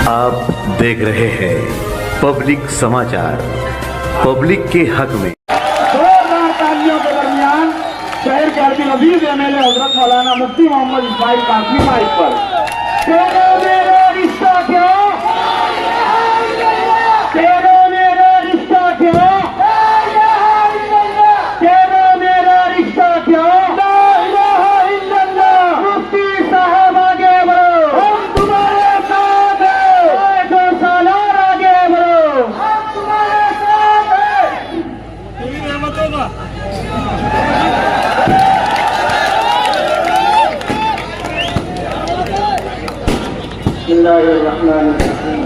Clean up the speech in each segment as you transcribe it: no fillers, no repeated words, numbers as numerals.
आप देख रहे हैं पब्लिक समाचार, पब्लिक के हक में। जोरदार तालियों के दरमियान शहर के अर्जुन अजीज एमएलए हजरत मौलाना मुफ्ती मोहम्मद इस्माइल कासमी माइक पर। तेरे मेरे रिश्ता क्यों, तेरे मेरा रिश्ता क्यों, तेरे मेरा रिश्ता क्यों, मुफ्ती साहब आगे बढ़ो, हम तुम्हारे साथ हैं, 2 साल और आगे बढ़ो, हम तुम्हारे साथ हैं। बिस्मिल्लाहिर्रहमानिर्रहीम।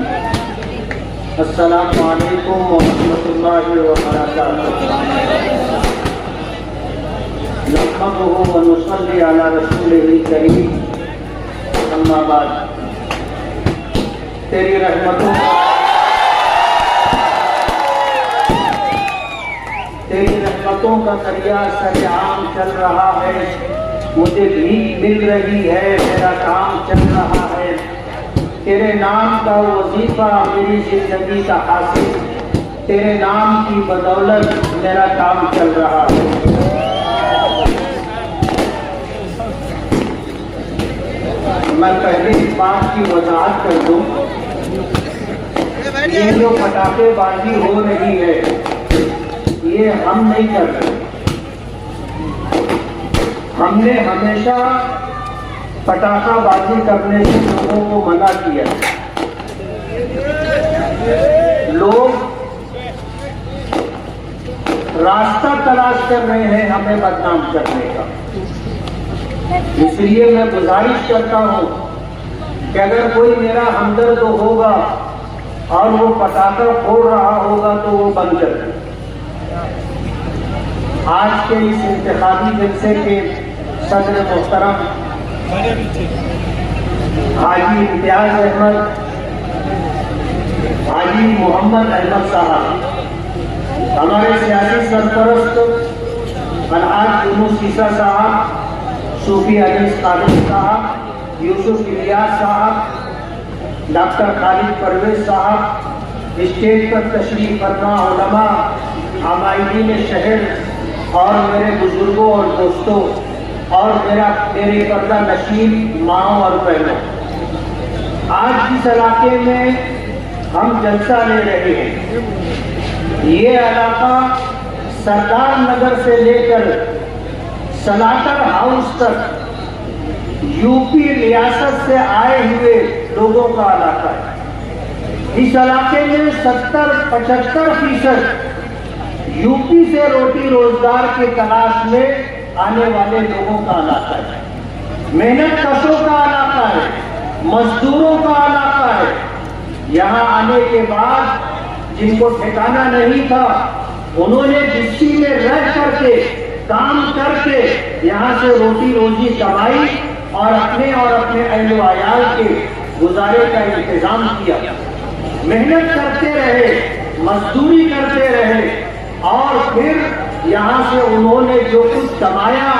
अस्सलामु अलैकुम व रहमतुल्लाहि व बरकातुहू। नहमदुहु व नुसल्ली अला रसूलिहिल करीम, अम्मा बाद। तेरी रहमतों का दरिया सरेआम चल रहा है, मुझे भीख मिल रही है, मेरा काम चल रहा है। तेरे नाम का वजीफा मेरी जिंदगी का हासिल, तेरे नाम की बदौलत मेरा काम चल रहा है। मैं पहले इस बात की वजाहत कर दूं, ये जो पटाखेबाजी हो रही है ये हम नहीं कर रहे। हमने हमेशा पटाखाबाजी करने से लोगों को मना किया। लोग रास्ता तलाश कर रहे हैं हमें बदनाम करने का। इसलिए मैं गुजारिश करता हूं कि अगर कोई मेरा हमदर्द होगा और वो पटाखा फोड़ रहा होगा तो वो बंद कर दे। आज के इस इंतखाबी जलसे के सदर मोहतरम हाजी इम्तियाज अहमद, हाजी मोहम्मद अहमद साहब, हमारे सियासी सरपरस्त अलहाज यूनुस ईसा साहब, सूफी अजीज कादिर साहब, यूसुफ इलियास साहब, डॉक्टर खालिद परवेज साहब, स्टेज पर तशरीफ फरमा उलमा, आमाइदीन शहर और मेरे बुजुर्गों और दोस्तों और मेरे पर्दा नशीन माओ और बहनों, आज जिस इलाके में हम जलसा ले रहे हैं ये इलाका सरदार नगर से लेकर सलाटर हाउस तक यूपी रियासत से आए हुए लोगों का इलाका है। इस इलाके में 70-75% यूपी से रोटी रोजगार की तलाश में आने वाले लोगों का इलाका है। मेहनत कशों का इलाका है, मजदूरों का इलाका है। यहाँ आने के बाद जिनको ठिकाना नहीं था उन्होंने जिस्सी में रह करके काम करके यहाँ से रोटी रोजी कमाई और अपने अहल वायाल के गुजारे का इंतजाम किया। मेहनत करते रहे, मजदूरी करते रहे और फिर यहाँ से उन्होंने जो कुछ कमाया,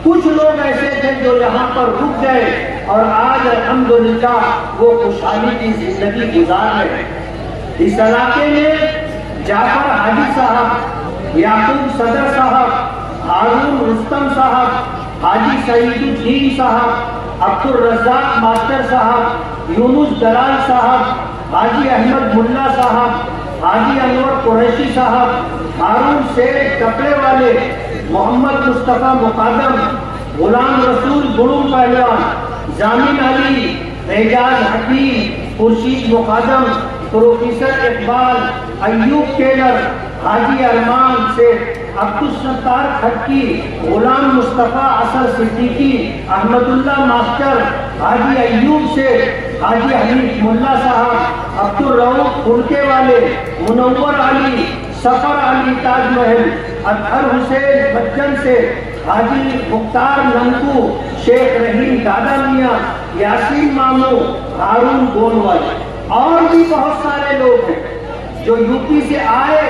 कुछ लोग ऐसे थे जो यहाँ पर रुक गए और आज अल्हम्दुलिल्लाह वो खुशहाली की जिंदगी गुजार रहे हैं। इस इलाके में जाफर हाजी साहब, याकूब सदर साहब, हारून रुस्तम साहब, हाजी सईदुद्दीन साहब, अब्दुल रज़्ज़ाक मास्टर साहब, यूनुस दलाल साहब, हाजी अहमद मुल्ला साहब, हाजी अनवर कुरैशी साहब, हारून शेर कपड़े वाले, मोहम्मद मुस्तफा मुकादम, गुलाम रसूल गुरुम पहलवान, जामिन अली, एजाज हकीम, खुर्शीद मुकादम, प्रोफेसर इकबाल, अय्यूब टेलर, हाजी अरमान से अब्दुल सत्तार खट्टी, गुलाम मुस्तफा असर सिद्दीकी, अहमदुल्ला मास्टर, हाजी अय्यूब से हाजी हनीफ मुल्ला साहब, अब्दुल रऊफ फुलके वाले, मुनव्वर अली, सफर अली ताजमहल, अतहर हुसैन बच्चन से हाजी मुख्तार नंकू, शेख रहीम दादा मियाँ, यासीन मामू, हारून गोलवाल और भी बहुत सारे लोग हैं जो यूपी से आए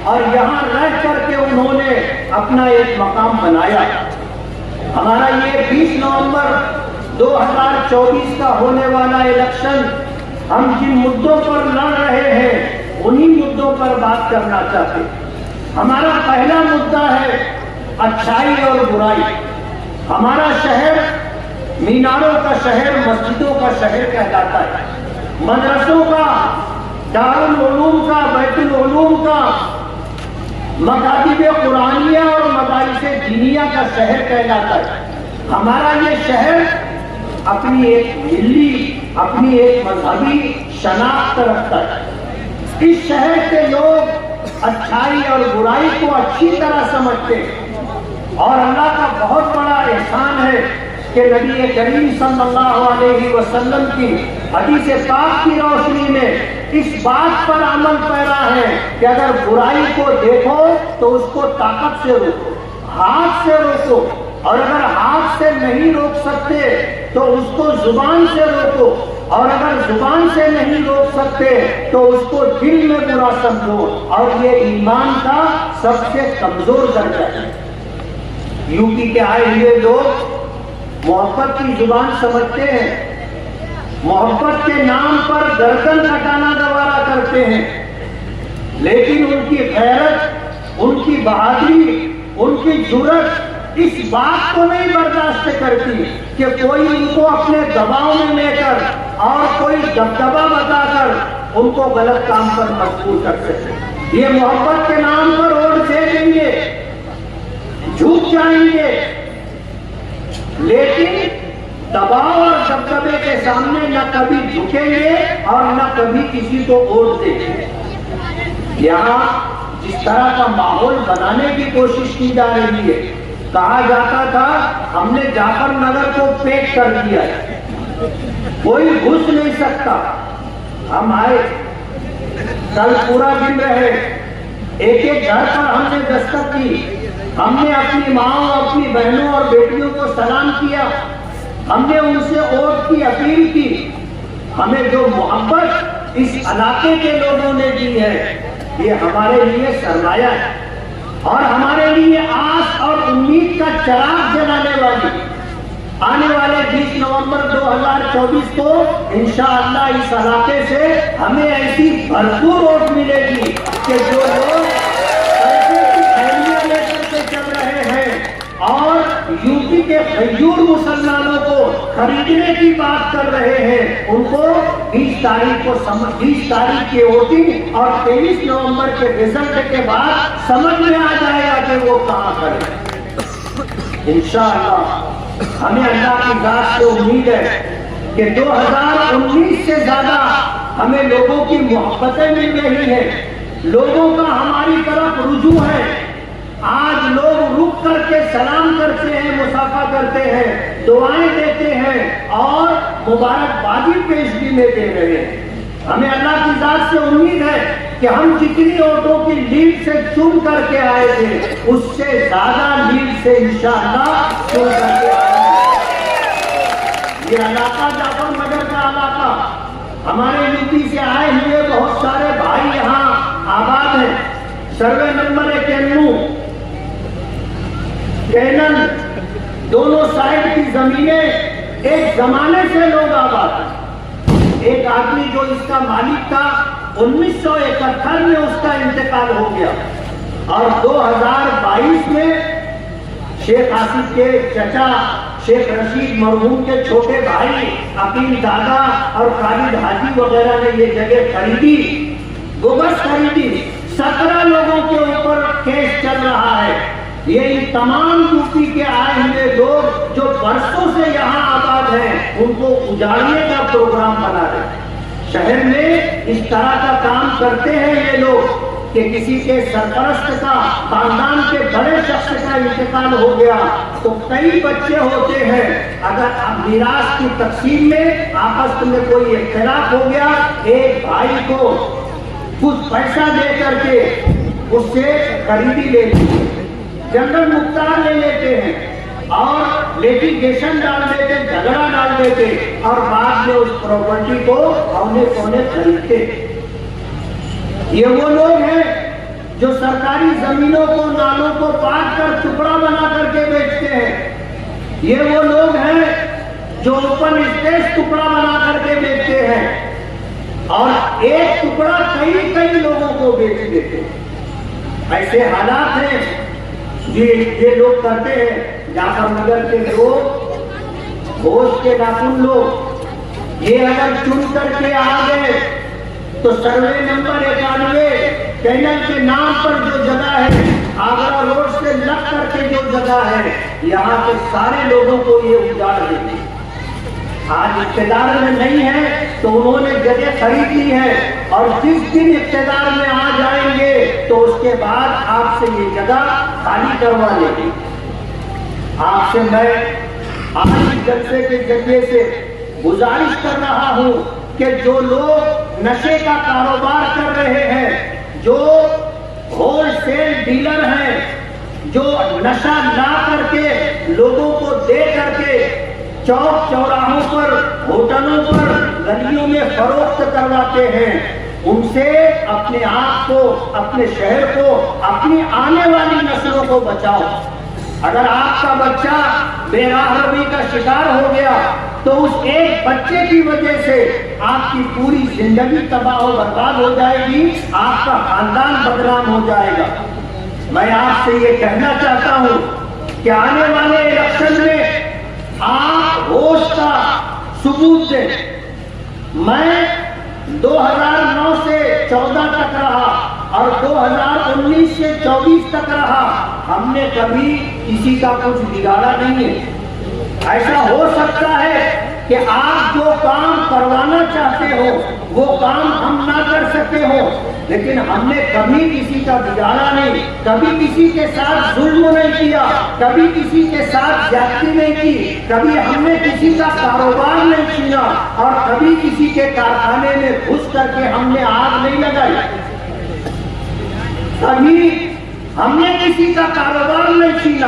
और यहाँ रह करके उन्होंने अपना एक मकाम बनाया। हमारा ये 20 नवंबर 2024 का होने वाला इलेक्शन ہم جن مدوں پر لڑ رہے ہیں انہی مدوں پر بات کرنا چاہتے ہیں۔ ہمارا پہلا مدعا ہے اچھائی اور برائی۔ ہمارا شہر میناروں کا شہر، مسجدوں کا شہر کہلاتا ہے، مدرسوں کا، دارالعلوم کا، بیت العلوم کا، مکاتب قرآنیہ اور مدارس دینیہ کا شہر کہلاتا ہے۔ ہمارا یہ شہر اپنی ایک ملی، اپنی ایک مذہبی شناخت رکھتا ہے۔ اس شہر کے لوگ اچھائی اور برائی کو اچھی طرح سمجھتے ہیں، اور اللہ کا بہت بڑا احسان ہے کہ نبی کریم صلی اللہ علیہ وسلم کی حدیث پاک کی روشنی میں اس بات پر عمل پیرا ہے کہ اگر برائی کو دیکھو تو اس کو طاقت سے روکو، ہاتھ سے روکو، اور اگر ہاتھ سے نہیں روک سکتے تو اس کو زبان سے روکو، اور اگر زبان سے نہیں روک سکتے تو اس کو دل میں برا سمجھو، اور یہ ایمان کا سب سے کمزور درجہ ہے۔ یو پی کے آئے ہوئے لوگ محبت کی زبان سمجھتے ہیں، محبت کے نام پر گردن کٹانا گوارا کرتے ہیں، لیکن ان کی غیرت، ان کی بہادری، ان کی جرأت اس بات کو نہیں برداشت کرتی کہ کوئی ان کو اپنے دباؤ میں لے کر اور کوئی دبدبا بتا کر ان کو غلط کام پر مجبور کر سکے۔ یہ محبت کے نام پر ووٹ دے دیں گے، جھک جائیں گے، لیکن دباؤ اور دبدبے کے سامنے نہ کبھی جھکیں گے اور نہ کبھی کسی کو ووٹ دیں گے۔ یہاں جس طرح کا ماحول بنانے کی کوشش کی جا رہی ہے، کہا جاتا تھا ہم نے جعفر نگر کو پیک کر دیا ہے، کوئی گھس نہیں سکتا۔ ہم آئے، کل پورا دن رہے، ایک ایک گھر پر ہم نے دستک کی، ہم نے اپنی ماں، اپنی بہنوں اور بیٹیوں کو سلام کیا، ہم نے ان سے ووٹ کی اپیل کی۔ ہمیں جو محبت اس علاقے کے لوگوں نے دی ہے یہ ہمارے لیے سرمایہ ہے، اور ہمارے لیے آس اور امید کا چراغ جلانے والی۔ آنے والے 20 نومبر 2024 کو انشاءاللہ اس علاقے سے ہمیں ایسی بھرپور ووٹ ملے گی کہ جو لوگ پیسے کی تھیلیاں لے کر کے چل رہے ہیں اور یو پی کے غیور مسلمانوں کو خریدنے کی بات کر رہے ہیں، ان کو 20 تاریخ کی ووٹنگ اور 23 نومبر کے رزلٹ کے بعد سمجھ میں آ جائے گا کہ وہ کہاں کریں۔ انشاءاللہ ہمیں اللہ کی ذات سے امید ہے کہ 2019 سے زیادہ ہمیں لوگوں کی محبتیں مل رہی ہیں، لوگوں کا ہماری طرف رجوع ہے۔ آج لوگ رک کر کے سلام کرتے ہیں، مصافحہ کرتے ہیں، دعائیں دیتے ہیں اور مبارکبادی پیشگی میں دے رہے ہیں۔ ہمیں اللہ کی ذات سے امید ہے کہ ہم جتنی ووٹوں کی لیڈ سے چن کر کے آئے تھے اس سے زیادہ لیڈ سے انشاءاللہ چن کر کے آئے ہیں۔ یہ علاقہ جعفر نگر کا علاقہ، ہمارے یو پی سے آئے ہوئے بہت سارے بھائی یہاں آباد ہیں۔ سروے نمبر 91 کینن دونوں سائڈ کی زمینیں ایک زمانے سے لوگ آباد ہیں۔ ایک آدمی جو اس کا مالک تھا 1971 میں اس کا انتقال ہو گیا، اور 2022 میں شیخ آصف کے چچا شیخ رشید مرحوم کے چھوٹے بھائی عقیل دادا اور خالد حاجی وغیرہ نے یہ جگہ خریدی، گوبس خریدی۔ 17 لوگوں کے اوپر کیس چل رہا ہے۔ یہ ان تمام یو پی کے آئے ہوئے لوگ جو برسوں سے یہاں آباد ہیں ان کو اجاڑنے کا پروگرام بنا رہے ہیں۔ شہر میں اس طرح کا کام کرتے ہیں یہ لوگ کہ کسی کے سرپرست کا، خاندان کے بڑے شخص کا انتقال ہو گیا تو کئی بچے ہوتے ہیں، اگر میراث کی تقسیم میں آپس میں کوئی اختلاف ہو گیا، ایک بھائی کو کچھ پیسہ دے کر کے اس سے خریدی لے لی، جنگل مختار لے لیتے ہیں اور لیٹیگیشن ڈال دیتے، جھگڑا ڈال دیتے، اور بعد میں اس پراپرٹی کو اونے پونے خریدتے۔ یہ وہ لوگ ہیں جو سرکاری زمینوں کو، نالوں کو کاٹ کر ٹکڑا بنا کر کے بیچتے ہیں۔ یہ وہ لوگ ہیں جو اوپن اسپیس ٹکڑا بنا کر کے بیچتے ہیں۔ टुकड़ा कई कई लोगों को बेच देते हैं। ऐसे हालात हैं ये लोग करते हैं। जाफर नगर के लोग, होश के नाखून लोग, ये अगर चुन करके आ गए तो सर्वे नंबर 91 कैनल के नाम पर जो जगह है, आगरा रोड से लग करके जो जगह है, यहाँ के सारे लोगों को ये उजाड़ देते। आज इख्तियार में नहीं है तो उन्होंने जगह खरीद ली है, और जिस दिन इख्तियार में आ जाएंगे तो उसके बाद आपसे ये जगह खाली करवा लेंगे। आपसे मैं आज इस जलसे के जरिए से गुजारिश कर रहा हूं कि जो लोग नशे का कारोबार कर रहे हैं, जो होलसेल डीलर हैं, जो नशा ला करके लोगों को दे करके चौक चौराहों पर, होटलों पर, गलियों में फरोख्त करवाते हैं, उनसे अपने आप को, अपने शहर को, अपनी आने वाली नस्लों को बचाओ। अगर आपका बच्चा बेराहवी का शिकार हो गया तो उस एक बच्चे की वजह से आपकी पूरी जिंदगी तबाह और बर्बाद हो जाएगी, आपका खानदान बदनाम हो जाएगा। मैं आपसे ये कहना चाहता हूं कि आने वाले इलेक्शन में आप होश का सबूत दें। मैं 2009 से 14 तक रहा और 2019 से 24 तक रहा, हमने कभी किसी का कुछ बिगाड़ा नहीं है। ऐसा हो सकता है कि आप जो काम करवाना चाहते हो वो काम हम ना कर सके हो, लेकिन हमने कभी किसी का बिगाड़ा नहीं, कभी किसी के साथ जुल्म नहीं किया, कभी किसी के साथ ज्यादती नहीं की, कभी हमने किसी का कारोबार नहीं छीना, और कभी किसी के कारखाने में घुस करके हमने आग नहीं लगाई, कभी हमने किसी का कारोबार नहीं छीना।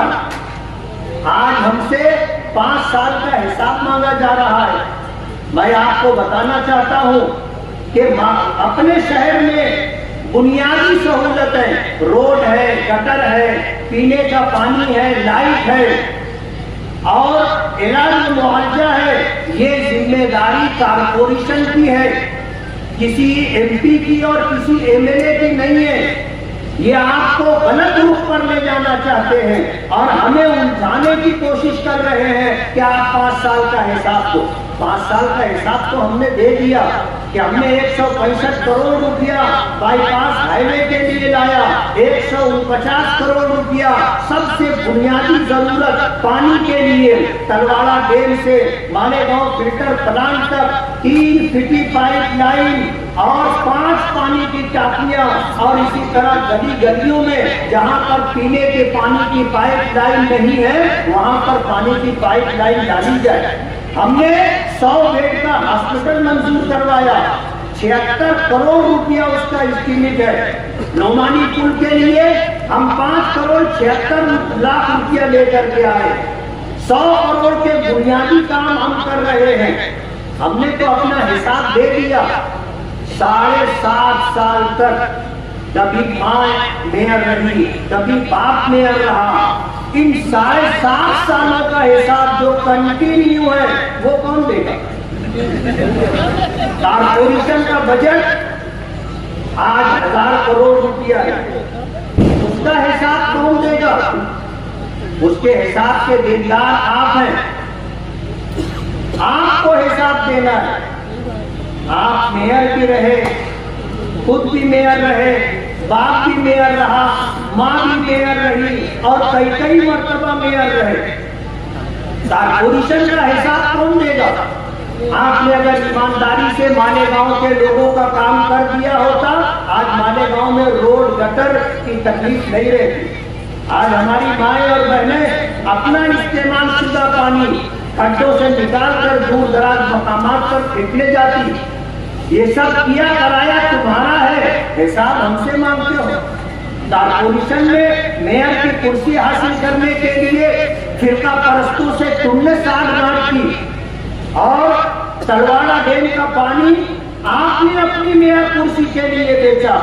आज हमसे 5 साल का हिसाब मांगा जा रहा है। मैं आपको बताना चाहता हूं कि अपने शहर में बुनियादी सहूलतें, रोड है, गटर है, पीने का पानी है, लाइट है और इलाज मुआवजा है, ये जिम्मेदारी कारपोरेशन की है, किसी एमपी की और किसी एमएलए की नहीं है। ये आपको गलत रूप पर ले जाना चाहते हैं और हमें उलझाने की कोशिश कर रहे हैं कि आप 5 साल का हिसाब दो। 5 साल का हिसाब तो हमने दे दिया कि हमने 165 करोड़ रुपया बाईपास हाईवे के लिए लाया, 149 करोड़ रुपया सबसे बुनियादी जरूरत पानी के लिए, तलवाड़ा डैम से मालेगांव फिल्टर प्लांट तक 3 फीटी पाइप लाइन और 5 पानी की टाकियां, और इसी तरह गली गलियों में जहां पर पीने के पानी की पाइप लाइन नहीं है वहां पर पानी की पाइप लाइन डाली जाए। हमने 100 बेड का हॉस्पिटल मंजूर करवाया, 76 करोड़ रुपया उसका एस्टीमेट है। नौमानी पुल के लिए हम 5 करोड़ 76 लाख रुपया लेकर के आए। 100 करोड़ के बुनियादी काम हम कर रहे हैं। हमने तो अपना हिसाब दे दिया। 7.5 साल तक कभी मां मेयर रही, कभी बाप मेयर रहा। इन 7.5 सालों का हिसाब जो कंटिन्यू है वो कौन देगा? कारपोरेशन का बजट आज 1000 करोड़ रुपया है, उसका हिसाब कौन देगा? उसके हिसाब के देनदार आप हैं, आपको हिसाब देना है। आप मेयर भी रहे, खुद भी मेयर रहे, बाप भी मेयर रहा, माँ भी मेयर रही और कई मर्तबा मेयर रहे। कारपोरेशन का हिसाब कौन देगा? आपने अगर ईमानदारी से मालेगांव के लोगों का काम कर दिया होता, आज मालेगांव में रोड गटर की तकलीफ नहीं रहती। आज हमारी माएं और बहनें अपना इस्तेमाल शुदा पानी खड्डों से निकाल कर दूर दराज मकामात पर फेंकने जाती। ये सब किया कराया तुम्हारा है, हिसाब हमसे मांगते हो। कारपोरेशन में मेयर की कुर्सी हासिल करने के लिए फिरका परस्तों से तुमने साठगांठ की, और तलवाड़ा डैम का पानी आपने अपनी मेयर कुर्सी के लिए बेचा।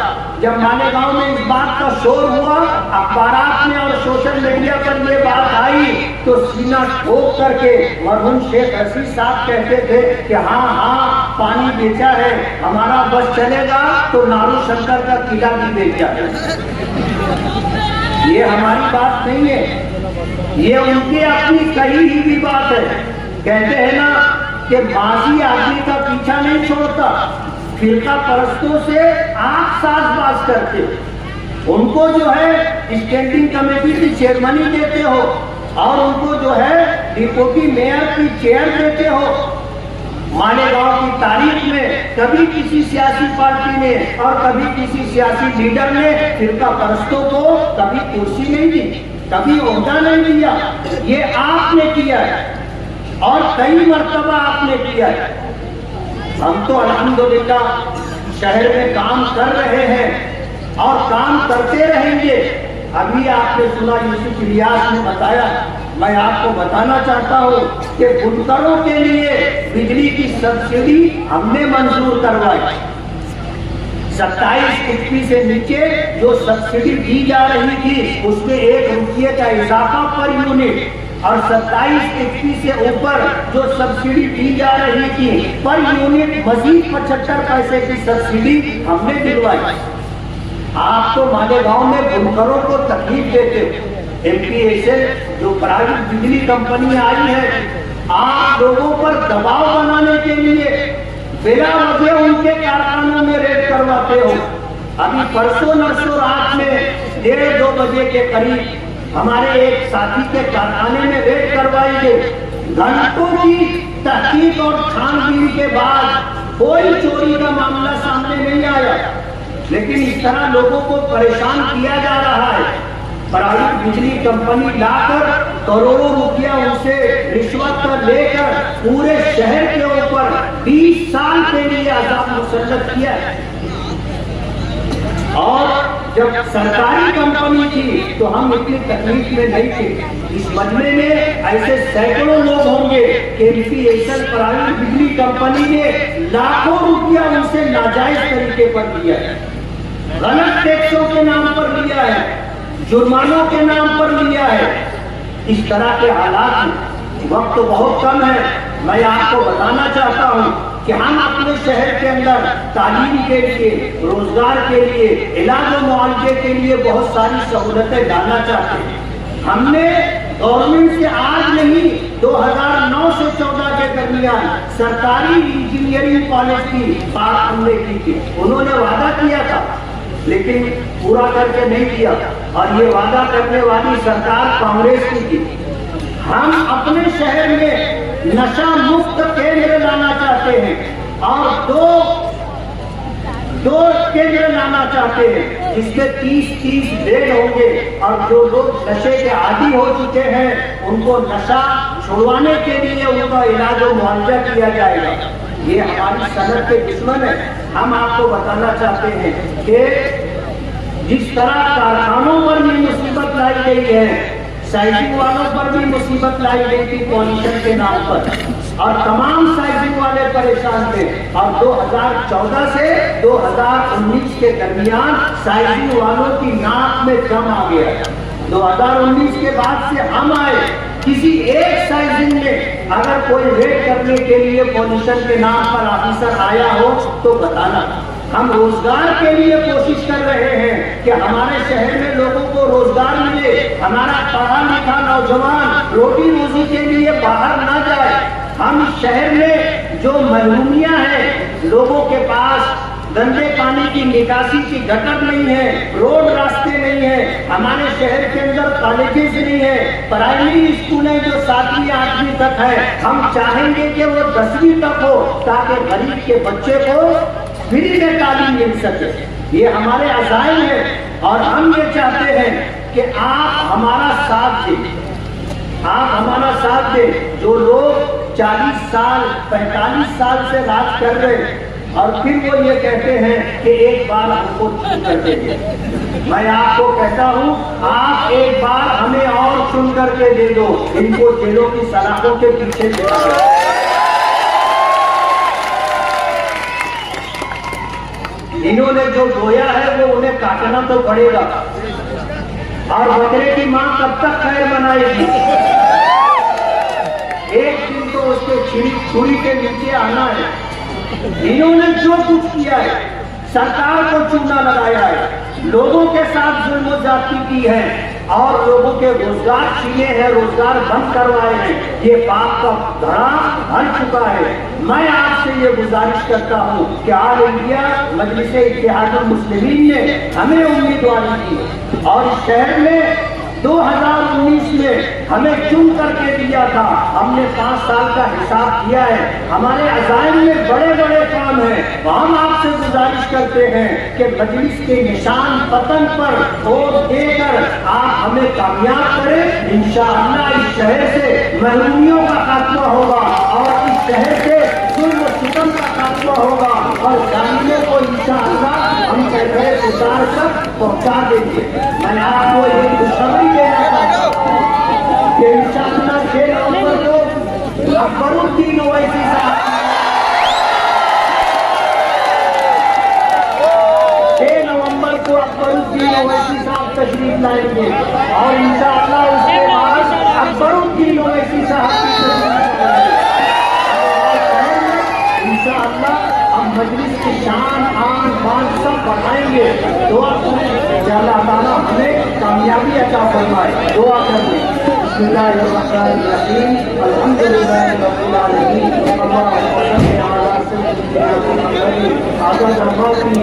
जब मालेगांव में इस बात का शोर हुआ, अखबारात में और सोशल मीडिया पर ये बात आई, तो सीना ठोक करके मरहूम शेख रशीद साहब कहते थे कि हाँ हाँ पानी बेचा है, हमारा बस चलेगा तो नारू शंकर का किला भी बेच जाएगा। ये हमारी बात नहीं है, ये उनके अपनी कही हुई बात है। कहते हैं ना कि बाजी आदमी का पीछा नहीं छोड़ता, फिरका परस्तों से आप साजबाज करते हो। उनको जो है स्टैंडिंग कमेटी की चेयरमैनी देते हो और उनको जो है डिप्टी मेयर की चेयर देते हो। मालेगांव की तारीख में कभी किसी सियासी पार्टी ने और कभी किसी सियासी लीडर ने फिरका परस्तों को कभी कुर्सी नहीं दी, कभी ओहदा नहीं दिया। ये आपने किया है और कई मर्तबा आपने किया है। हम तो अल्हम्दुलिल्लाह शहर में काम कर रहे हैं और काम करते रहेंगे। अभी आपने सुना यूसुफ इलियास ने बताया, मैं आपको बताना चाहता हूँ कि बुनकरों के लिए बिजली की सब्सिडी हमने मंजूर करवाई। 27 रुपये से नीचे जो सब्सिडी दी जा रही थी उसमें 1 रुपये का इजाफा पर यूनिट और 27 रुपये से ऊपर जो सब्सिडी दी जा रही थी पर यूनिट मजीद 75 पैसे की सब्सिडी हमने दिलवाई। आप तो मालेगांव में बुनकरों को तकलीफ देते हो। MPSL जो प्राइवेट बिजली कंपनी आई है, आप लोगों पर दबाव बनाने के लिए बिना वजह उनके कारखानों में रेड करवाते हो। अभी परसों नरसों रात में 1:30-2 बजे के करीब हमारे एक साथी के कारखाने में रेड करवाई गई। घंटों की तहकीक और छानबीन के बाद कोई चोरी का मामला सामने नहीं आया, लेकिन इस तरह लोगों को परेशान किया जा रहा है। प्राइवेट बिजली कंपनी लाकर करोड़ों रुपया उनसे रिश्वत पर लेकर पूरे शहर के ऊपर 20 साल के लिए अजाब मुसल्लत किया है। और जब सरकारी कंपनी थी तो हम इतनी तकलीफ में नहीं थे। इस मजमे में ऐसे सैकड़ों लोग होंगे कि MPSL प्राइवेट बिजली कंपनी ने लाखों रुपया उनसे नाजायज तरीके पर लिया है, गलत टैक्सों के नाम पर लिया है, जुर्मानों के नाम पर लिया है। इस तरह के हालात, वक्त बहुत कम है। मैं आपको बताना चाहता हूँ कि हम अपने शहर के अंदर तालीम के लिए, रोजगार के लिए, इलाज और मुआवजे के लिए बहुत सारी सहूलतें डालना चाहते हैं। हमने गवर्नमेंट से आज नहीं 2009 से 14 के दरमियान सरकारी इंजीनियरिंग कॉलेज की बात हमने की थी। उन्होंने वादा किया था लेकिन पूरा करके नहीं किया और ये वादा करने वाली सरकार कांग्रेस की थी। हम अपने शहर में नशा मुक्त केंद्र लाना चाहते हैं और दो केंद्र लाना चाहते हैं जिसमें 30 बेड होंगे और जो लोग नशे के आदी हो चुके हैं उनको नशा छुड़वाने के लिए उनका इलाज और मुआवजा किया जाएगा। ये हमारी सनत के दुश्मन है। हम आपको बताना चाहते हैं कि जिस तरह कारखानों पर भी मुसीबत लाई गई है, साइजिंग वालों पर भी मुसीबत लाई गई थी पॉल्यूशन के नाम पर और तमाम साइजिंग वाले परेशान थे। और 2014 से 2019 के दरमियान साइजिंग वालों की नाक में दम आ गया। 2019 के बाद से हम आए, किसी एक साइजिंग में अगर कोई रेड करने के लिए पॉल्यूशन के नाम पर ऑफिसर आया हो तो बताना। हम रोजगार के लिए कोशिश कर रहे हैं कि हमारे शहर में लोगों को रोजगार मिले, हमारा पढ़ा लिखा नौजवान रोटी रोजी के लिए बाहर ना जाए। हम शहर में जो महरूमियां हैं, लोगों के पास गंदे पानी की निकासी की गटर नहीं है, रोड रास्ते नहीं है, हमारे शहर के अंदर कॉलेजेस नहीं है, प्राइमरी स्कूलें जो 7वीं 8वीं तक है, हम चाहेंगे कि वो 10वीं तक हो ताकि गरीब के बच्चे को फ्री में तालीम मिल सके। ये हमारे अज़ाइम है और हम ये चाहते हैं कि आप हमारा साथ दें, आप हमारा साथ दें। जो लोग 40 साल 45 साल से राज कर रहे हैं और फिर वो ये कहते हैं कि एक बार हमको चुन कर दे। मैं आपको कहता हूँ आप एक बार हमें और चुन करके दे दो, इनको जेलों की सलाखों के पीछे ले। इन्होंने जो बोया है वो उन्हें काटना तो पड़ेगा और बकरे की माँ कब तक खैर बनाएगी। एक दिन तो उसके छुरी के नीचे आना है انہوں نے جو کچھ کیا ہے، سرکار کو چونا لگایا ہے، لوگوں کے ساتھ ظلم و زیادتی کی ہے اور لوگوں کے روزگار چھینے ہیں، روزگار بند کروائے ہیں، یہ بات کا دھڑا بھر چکا ہے۔ میں آپ سے یہ گزارش کرتا ہوں کہ آل انڈیا مجلس اتحاد المسلمین نے ہمیں امیدواری کی اور اس شہر میں 2019 میں ہمیں چن کر کے دیا تھا، ہم نے 5 سال کا حساب کیا ہے، ہمارے عزائم میں بڑے بڑے کام ہیں۔ ہم آپ سے گزارش کرتے ہیں کہ مجلس کے نشان پتن پر ووٹ دے کر آپ ہمیں کامیاب کریں، انشاءاللہ اس شہر سے محرومیوں کا خاتمہ ہوگا اور اس شہر سے ظلم و ستم کا خاتمہ ہوگا اور ظالموں کو انشاءاللہ ہم کہتے اتار کر پہنچا دیں گے۔ میں آپ کو یہ خوشخبری دینا چاہتا ہوں کہ انشاءاللہ 6 نومبر کو اکبر الدین اویسی صاحب 6 نومبر کو اکبر الدین اویسی صاحب تشریف لائیں گے اور انشاءاللہ اس کے بعد اکبر الدین اویسی صاحب کی تشریف لائیں گے۔ انشاءاللہ ہم مجلس کی شان آن بان سب بڑھائیں گے۔ دعا کریں کہ اللہ تعالیٰ ہمیں کامیابی عطا فرمائے۔ دعا کریں۔ بسم اللہ الرحمن الرحیم، الحمدللہ رب العالمین، اللہم صل علی سیدنا محمد عدد ما فی